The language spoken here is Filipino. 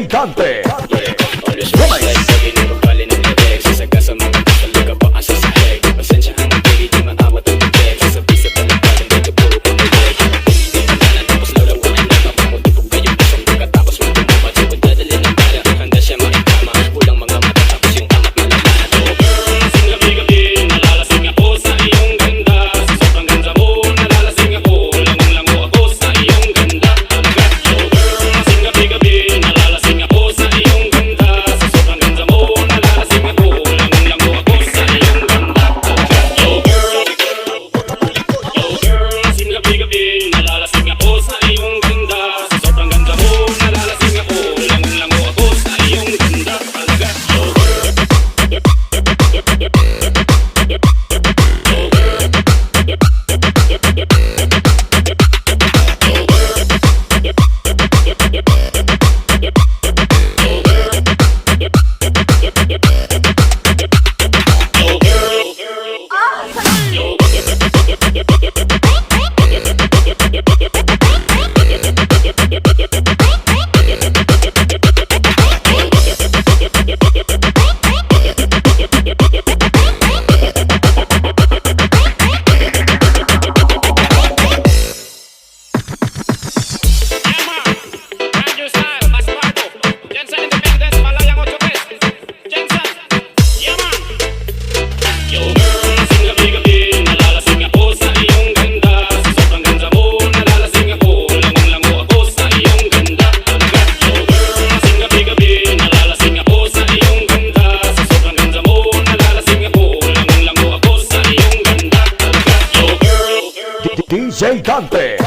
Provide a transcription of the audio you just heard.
Dante. Always wish like lagi nung magbali ng leeg. Sasaga sa mga talaga pa ang sasaheg. Pasensya ang magpili, di maawat ang tubig. Sasabi sa balagbagan, dito puro pamilig. Hindi ka na tapos lalaw ang inama. Pamutupog na yung pusong pagkatapos mo tumapat. So magdadali ng pala, handa siya makitama. Kulang mga mata, tapos yung amat malalaman. Oh girl, lasing gabi-gabi, nalalasing ako sa iyong ganda. Sa sobrang ganda mo, nalalasing ako. Lango-lango ako sa iyong ganda. Talaga, oh girl, lasing gabi-gabi, nalalasing ako sa iyong ganda. Sa sobrang ganda mo, nalalasing ako. Lango-lango ako sa iyong ganda. Talaga, oh girl, lasing gabi-gabi, nalalasing ako sa iyong ganda. Sa sobrang ganda mo, nalalasing ako. Lango-lango ako sa iyong ganda. Talaga, oh girl. DJ Dante.